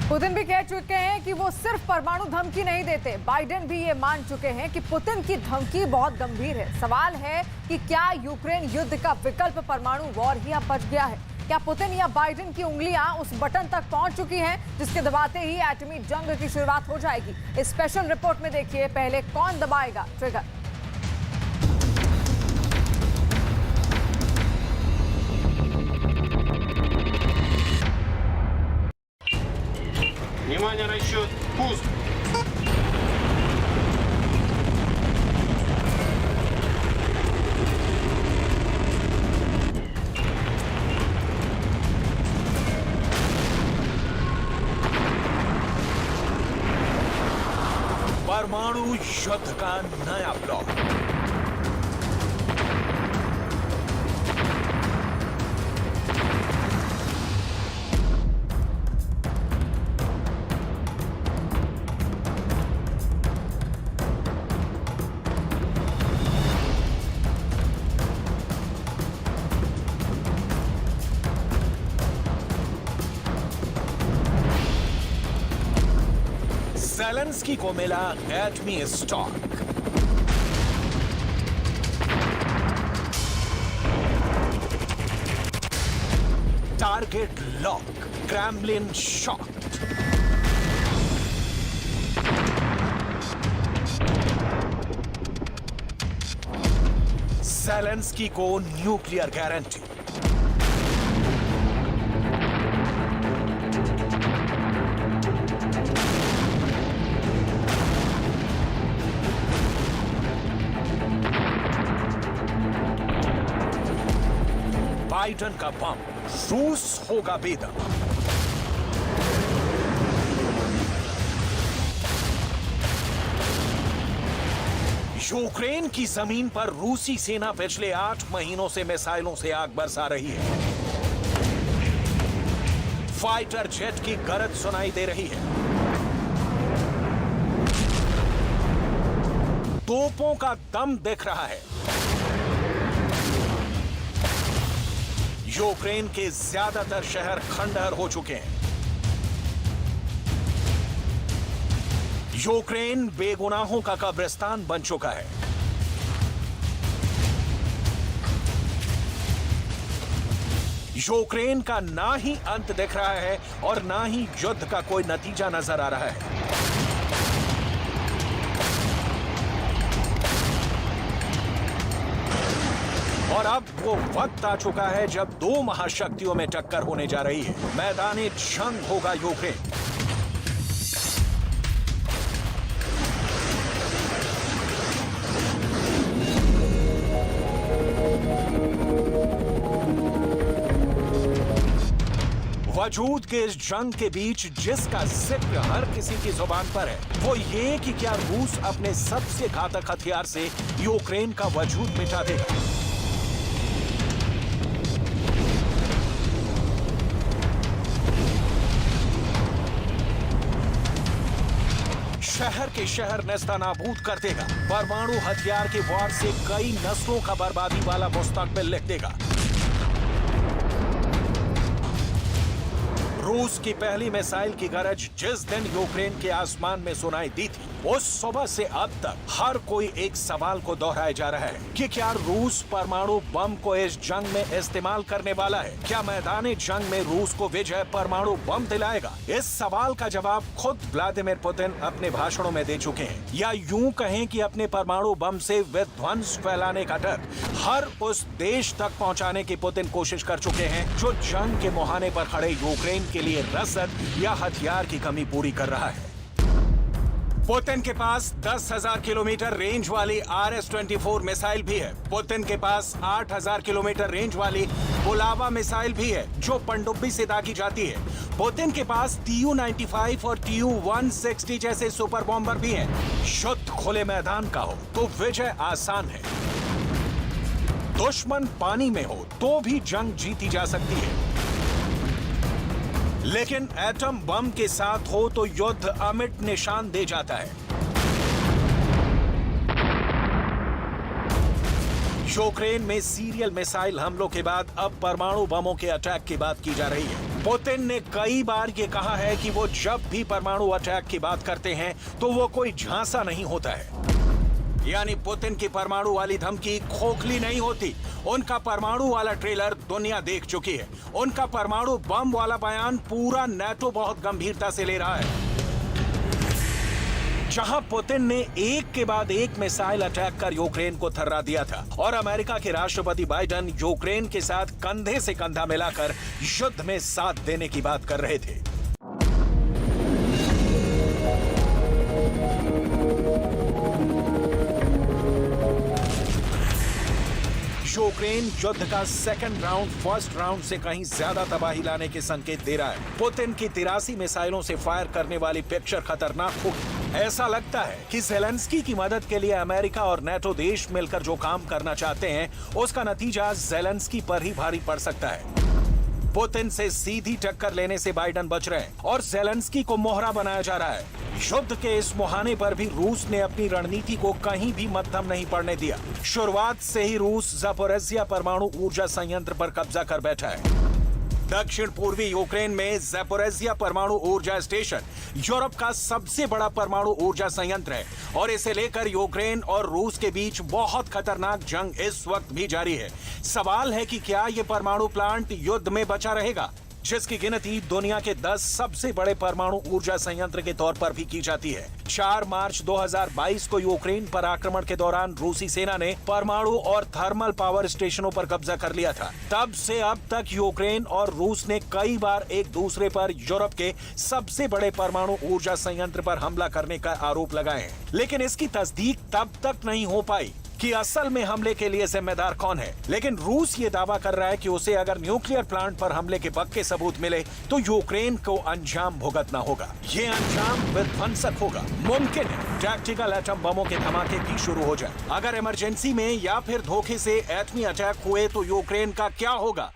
Putin भी कह चुके हैं कि वो सिर्फ परमाणु धमकी नहीं देते। बाइडेन भी ये मान चुके हैं कि पुतिन की धमकी बहुत गंभीर है। सवाल है कि क्या यूक्रेन युद्ध का विकल्प परमाणु वॉर ही अब बच गया है? क्या पुतिन या बाइडेन की उंगलियां उस बटन तक पहुंच चुकी हैं जिसके दबाते ही एटमी जंग की शुरुआत हो जाएगी? इस स्पेशल रिपोर्ट में देखिए पहले कौन दबाएगा ट्रिगर। Внимание, расчет, пуск! परमाणु युद्ध का नया ब्लॉक। ज़ेलेंस्की को मिला एटमी stock. Target lock, Kremlin shot. Zelensky को न्यूक्लियर गारंटी। बाइडेन का बम, रूस होगा बेदम। यूक्रेन की जमीन पर रूसी सेना पिछले 8 महीनों से मिसाइलों से आग बरसा रही है। फाइटर जेट की गरज सुनाई दे रही है। तोपों का दम दिख रहा है। यूक्रेन के ज्यादातर शहर खंडहर हो चुके हैं। यूक्रेन बेगुनाहों का कब्रिस्तान बन चुका है। यूक्रेन का ना ही अंत दिख रहा है और ना ही युद्ध का कोई नतीजा नजर आ रहा है। और अब वो वक्त आ चुका है जब दो महाशक्तियों में टक्कर होने जा रही है। मैदाने जंग होगा यूक्रेन। वजूद के इस जंग के बीच जिसका जिक्र हर किसी की जुबान पर है वो ये कि क्या रूस अपने सबसे घातक हथियार से यूक्रेन का वजूद मिटा देगा। शहर के शहर नेस्तनाबूद कर देगा। परमाणु हथियार के वार से कई नस्लों का बर्बादी वाला मुस्तकबिल लिख देगा। रूस की पहली मिसाइल की गरज जिस दिन यूक्रेन के आसमान में सुनाई दी थी उस सुबह से अब तक हर कोई एक सवाल को दोहराया जा रहा है कि क्या रूस परमाणु बम को इस जंग में इस्तेमाल करने वाला है? क्या मैदानी जंग में रूस को विजय परमाणु बम दिलाएगा? इस सवाल का जवाब खुद व्लादिमीर पुतिन अपने भाषणों में दे चुके हैं, या यूं कहें कि अपने परमाणु बम से विध्वंस फैलाने का डर हर उस देश तक पहुंचाने की पुतिन कोशिश कर चुके हैं जो जंग के मुहाने पर खड़े यूक्रेन के लिए रसद या हथियार की कमी पूरी कर रहा है। पुतिन के पास 10,000 किलोमीटर रेंज वाली RS-24 मिसाइल भी है। पुतिन के पास 8,000 किलोमीटर रेंज वाली बुलावा मिसाइल भी है जो पनडुब्बी से दागी जाती है। पुतिन के पास TU-95 और TU-160 जैसे सुपर बॉम्बर भी हैं। युद्ध खुले मैदान का हो तो विजय आसान है। दुश्मन पानी में हो तो भी जंग जीती जा सकती है, लेकिन एटम बम के साथ हो तो युद्ध अमिट निशान दे जाता है। यूक्रेन में सीरियल मिसाइल हमलों के बाद अब परमाणु बमों के अटैक की बात की जा रही है। पुतिन ने कई बार ये कहा है कि वो जब भी परमाणु अटैक की बात करते हैं तो वो कोई झांसा नहीं होता है। यानी पुतिन की परमाणु वाली धमकी खोखली नहीं होती। उनका परमाणु वाला ट्रेलर दुनिया देख चुकी है। उनका परमाणु बम वाला बयान पूरा नेटो बहुत गंभीरता से ले रहा है। जहां पुतिन ने एक के बाद एक मिसाइल अटैक कर यूक्रेन को थर्रा दिया था और अमेरिका के राष्ट्रपति बाइडेन यूक्रेन के साथ कंधे से कंधा मिलाकर युद्ध में साथ देने की बात कर रहे थे। यूक्रेन युद्ध का सेकंड राउंड फर्स्ट राउंड से कहीं ज्यादा तबाही लाने के संकेत दे रहा है। पुतिन की 83 मिसाइलों से फायर करने वाली पिक्चर खतरनाक होगी। ऐसा लगता है कि ज़ेलेंस्की की मदद के लिए अमेरिका और नेटो देश मिलकर जो काम करना चाहते हैं उसका नतीजा ज़ेलेंस्की पर ही भारी पड़ सकता है। पुतिन से सीधी टक्कर लेने से बाइडेन बच रहे हैं और ज़ेलेंस्की को मोहरा बनाया जा रहा है। युद्ध के इस मुहाने पर भी रूस ने अपनी रणनीति को कहीं भी मध्यम नहीं पड़ने दिया। शुरुआत से ही रूस ज़पोरिज़िया परमाणु ऊर्जा संयंत्र पर कब्जा कर बैठा है। दक्षिण पूर्वी यूक्रेन में ज़पोरिज़िया परमाणु ऊर्जा स्टेशन यूरोप का सबसे बड़ा परमाणु ऊर्जा संयंत्र है और इसे लेकर यूक्रेन और रूस के बीच बहुत खतरनाक जंग इस वक्त भी जारी है। सवाल है कि क्या ये परमाणु प्लांट युद्ध में बचा रहेगा, जिसकी गिनती दुनिया के 10 सबसे बड़े परमाणु ऊर्जा संयंत्र के तौर पर भी की जाती है। 4 मार्च 2022 को यूक्रेन पर आक्रमण के दौरान रूसी सेना ने परमाणु और थर्मल पावर स्टेशनों पर कब्जा कर लिया था। तब से अब तक यूक्रेन और रूस ने कई बार एक दूसरे पर यूरोप के सबसे बड़े परमाणु ऊर्जा संयंत्र पर हमला करने का आरोप लगाए हैं, लेकिन इसकी तस्दीक तब तक नहीं हो पाई कि असल में हमले के लिए जिम्मेदार कौन है। लेकिन रूस ये दावा कर रहा है कि उसे अगर न्यूक्लियर प्लांट पर हमले के पक्के सबूत मिले तो यूक्रेन को अंजाम भुगतना होगा। ये अंजाम विध्वंसक होगा। मुमकिन है टैक्टिकल एटम बमों के धमाके भी शुरू हो जाए। अगर इमरजेंसी में या फिर धोखे से एटमी अटैक हुए तो यूक्रेन का क्या होगा?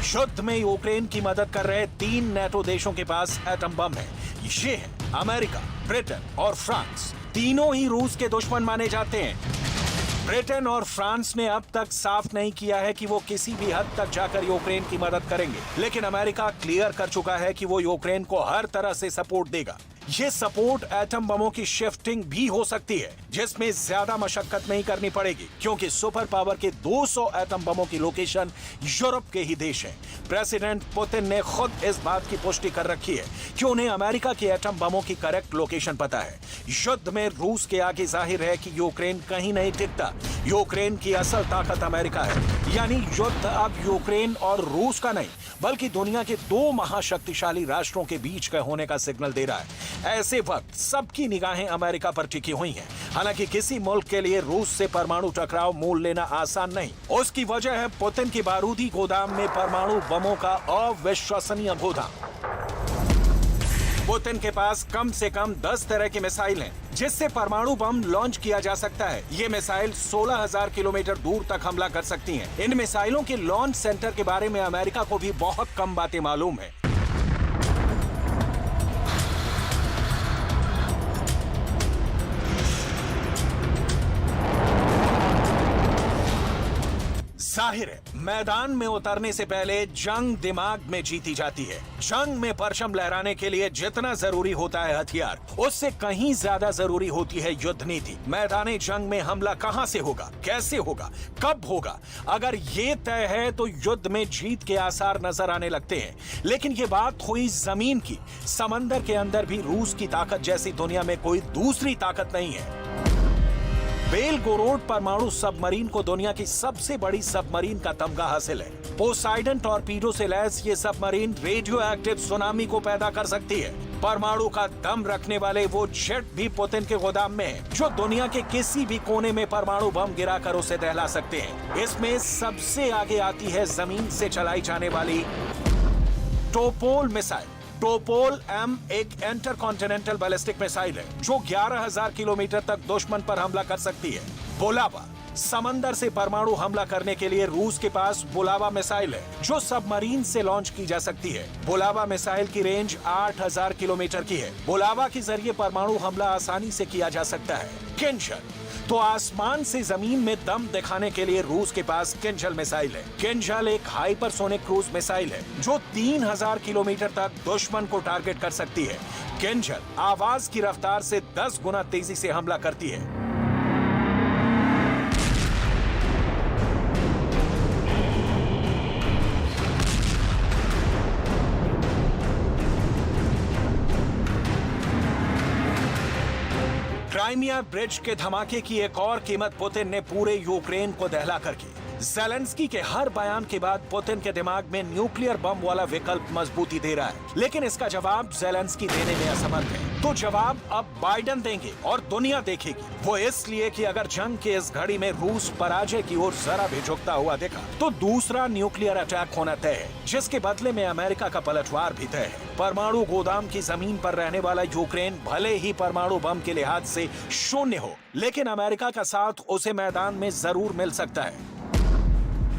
युद्ध में यूक्रेन की मदद कर रहे 3 नेटो देशों के पास एटम बम है। ये है अमेरिका, ब्रिटेन और फ्रांस। तीनों ही रूस के दुश्मन माने जाते हैं। ब्रिटेन और फ्रांस ने अब तक साफ नहीं किया है कि वो किसी भी हद तक जाकर यूक्रेन की मदद करेंगे, लेकिन अमेरिका क्लियर कर चुका है कि वो यूक्रेन को हर तरह से सपोर्ट देगा। ये सपोर्ट एटम बमों की शिफ्टिंग भी हो सकती है, जिसमें ज्यादा मशक्कत नहीं करनी पड़ेगी, क्योंकि सुपर पावर के 200 एटम बमों की लोकेशन यूरोप के ही देश है। प्रेसिडेंट पुतिन ने खुद इस बात की पुष्टि कर रखी है कि उन्हें अमेरिका के एटम बमों की करेक्ट लोकेशन पता है। युद्ध में रूस के आगे जाहिर है कि यूक्रेन कहीं नहीं टिकता। यूक्रेन की असल ताकत अमेरिका है। यानी युद्ध अब यूक्रेन और रूस का नहीं, बल्कि दुनिया के 2 महाशक्तिशाली राष्ट्रों के बीच का होने का सिग्नल दे रहा है। ऐसे वक्त सबकी निगाहें अमेरिका पर टिकी हुई हैं। हालांकि किसी मुल्क के लिए रूस से परमाणु टकराव मोल लेना आसान नहीं। उसकी वजह है पुतिन के बारूदी गोदाम में परमाणु बमों का अविश्वसनीय गोदाम। पुतिन के पास कम से कम 10 तरह की मिसाइल हैं, जिससे परमाणु बम लॉन्च किया जा सकता है। ये मिसाइल 16,000 किलोमीटर दूर तक हमला कर सकती हैं। इन मिसाइलों के लॉन्च सेंटर के बारे में अमेरिका को भी बहुत कम बातें मालूम है। जाहिर है मैदान में उतरने से पहले जंग दिमाग में जीती जाती है। जंग में परचम लहराने के लिए जितना जरूरी होता है हथियार, उससे कहीं ज्यादा जरूरी होती है युद्ध नीति। मैदान जंग में हमला कहां से होगा, कैसे होगा, कब होगा, अगर ये तय है तो युद्ध में जीत के आसार नजर आने लगते हैं। लेकिन ये बात हुई जमीन की। समंदर के अंदर भी रूस की ताकत जैसी दुनिया में कोई दूसरी ताकत नहीं है। बेलगोरोड परमाणु सबमरीन को दुनिया की सबसे बड़ी सबमरीन का तमगा हासिल है। पोसाइडन टॉर्पीडो से लैस ये सबमरीन रेडियो एक्टिव सुनामी को पैदा कर सकती है। परमाणु का दम रखने वाले वो जेट भी पुतिन के गोदाम में है, जो दुनिया के किसी भी कोने में परमाणु बम गिराकर उसे दहला सकते हैं। इसमें सबसे आगे आती है जमीन से चलाई जाने वाली टोपोल मिसाइल। टोपोल M एक इंटरकॉन्टिनेंटल बैलिस्टिक मिसाइल है, जो 11,000 किलोमीटर तक दुश्मन पर हमला कर सकती है। बुलावा समंदर से परमाणु हमला करने के लिए रूस के पास बुलावा मिसाइल है, जो सबमरीन से लॉन्च की जा सकती है। बुलावा मिसाइल की रेंज 8,000 किलोमीटर की है। बुलावा के जरिए परमाणु हमला आसानी से किया जा सकता है। किंजल तो आसमान से जमीन में दम दिखाने के लिए रूस के पास किंजल मिसाइल है। किंजल एक हाइपरसोनिक क्रूज मिसाइल है जो 3000 किलोमीटर तक दुश्मन को टारगेट कर सकती है। किंजल आवाज की रफ्तार से 10 गुना तेजी से हमला करती है। क्राइमिया ब्रिज के धमाके की एक और कीमत पुतिन ने पूरे यूक्रेन को दहला कर की। ज़ेलेंस्की के हर बयान के बाद पुतिन के दिमाग में न्यूक्लियर बम वाला विकल्प मजबूती दे रहा है, लेकिन इसका जवाब ज़ेलेंस्की देने में असमर्थ है। तो जवाब अब बाइडेन देंगे और दुनिया देखेगी। वो इसलिए कि अगर जंग के इस घड़ी में रूस पराजय की ओर जरा भी झुकता हुआ दिखा तो दूसरा न्यूक्लियर अटैक होना तय है, जिसके बदले में अमेरिका का पलटवार भी तय है। परमाणु गोदाम की जमीन पर रहने वाला यूक्रेन भले ही परमाणु बम के लिहाज से शून्य हो, लेकिन अमेरिका का साथ उसे मैदान में जरूर मिल सकता है।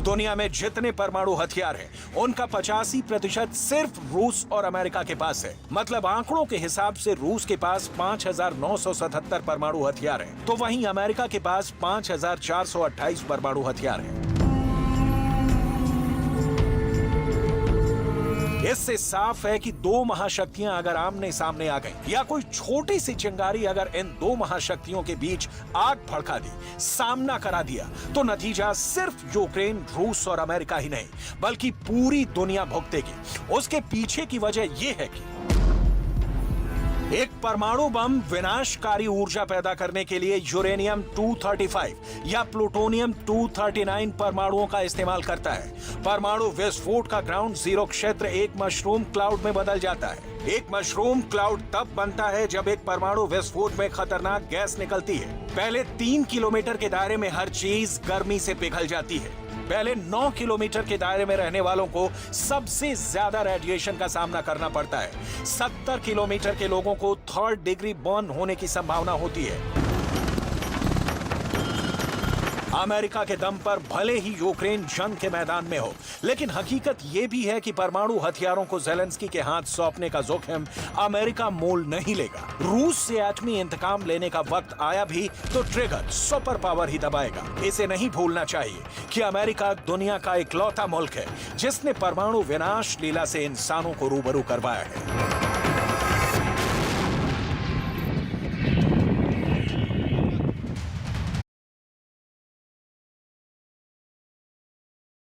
दुनिया में जितने परमाणु हथियार हैं, उनका 85% सिर्फ रूस और अमेरिका के पास है। मतलब आंकड़ों के हिसाब से रूस के पास 5977 परमाणु हथियार हैं, तो वहीं अमेरिका के पास 5428 परमाणु हथियार हैं। इससे साफ है कि दो महाशक्तियां अगर आमने सामने आ गईं, या कोई छोटी सी चिंगारी अगर इन दो महाशक्तियों के बीच आग भड़का दी, सामना करा दिया, तो नतीजा सिर्फ यूक्रेन, रूस और अमेरिका ही नहीं बल्कि पूरी दुनिया भुगतेगी। उसके पीछे की वजह यह है कि एक परमाणु बम विनाशकारी ऊर्जा पैदा करने के लिए यूरेनियम 235 या प्लूटोनियम 239 परमाणुओं का इस्तेमाल करता है। परमाणु विस्फोट का ग्राउंड जीरो क्षेत्र एक मशरूम क्लाउड में बदल जाता है। एक मशरूम क्लाउड तब बनता है जब एक परमाणु विस्फोट में खतरनाक गैस निकलती है। पहले 3 किलोमीटर के दायरे में हर चीज गर्मी से पिघल जाती है। पहले 9 किलोमीटर के दायरे में रहने वालों को सबसे ज्यादा रेडिएशन का सामना करना पड़ता है। 70 किलोमीटर के लोगों को 3rd डिग्री बर्न होने की संभावना होती है। अमेरिका के दम पर भले ही यूक्रेन जंग के मैदान में हो, लेकिन हकीकत यह भी है कि परमाणु हथियारों को ज़ेलेंस्की के हाथ सौंपने का जोखिम अमेरिका मोल नहीं लेगा। रूस से एटमी इंतकाम लेने का वक्त आया भी तो ट्रिगर सुपर पावर ही दबाएगा। इसे नहीं भूलना चाहिए कि अमेरिका दुनिया का इकलौता मुल्क है जिसने परमाणु विनाश लीला से इंसानों को रूबरू करवाया है।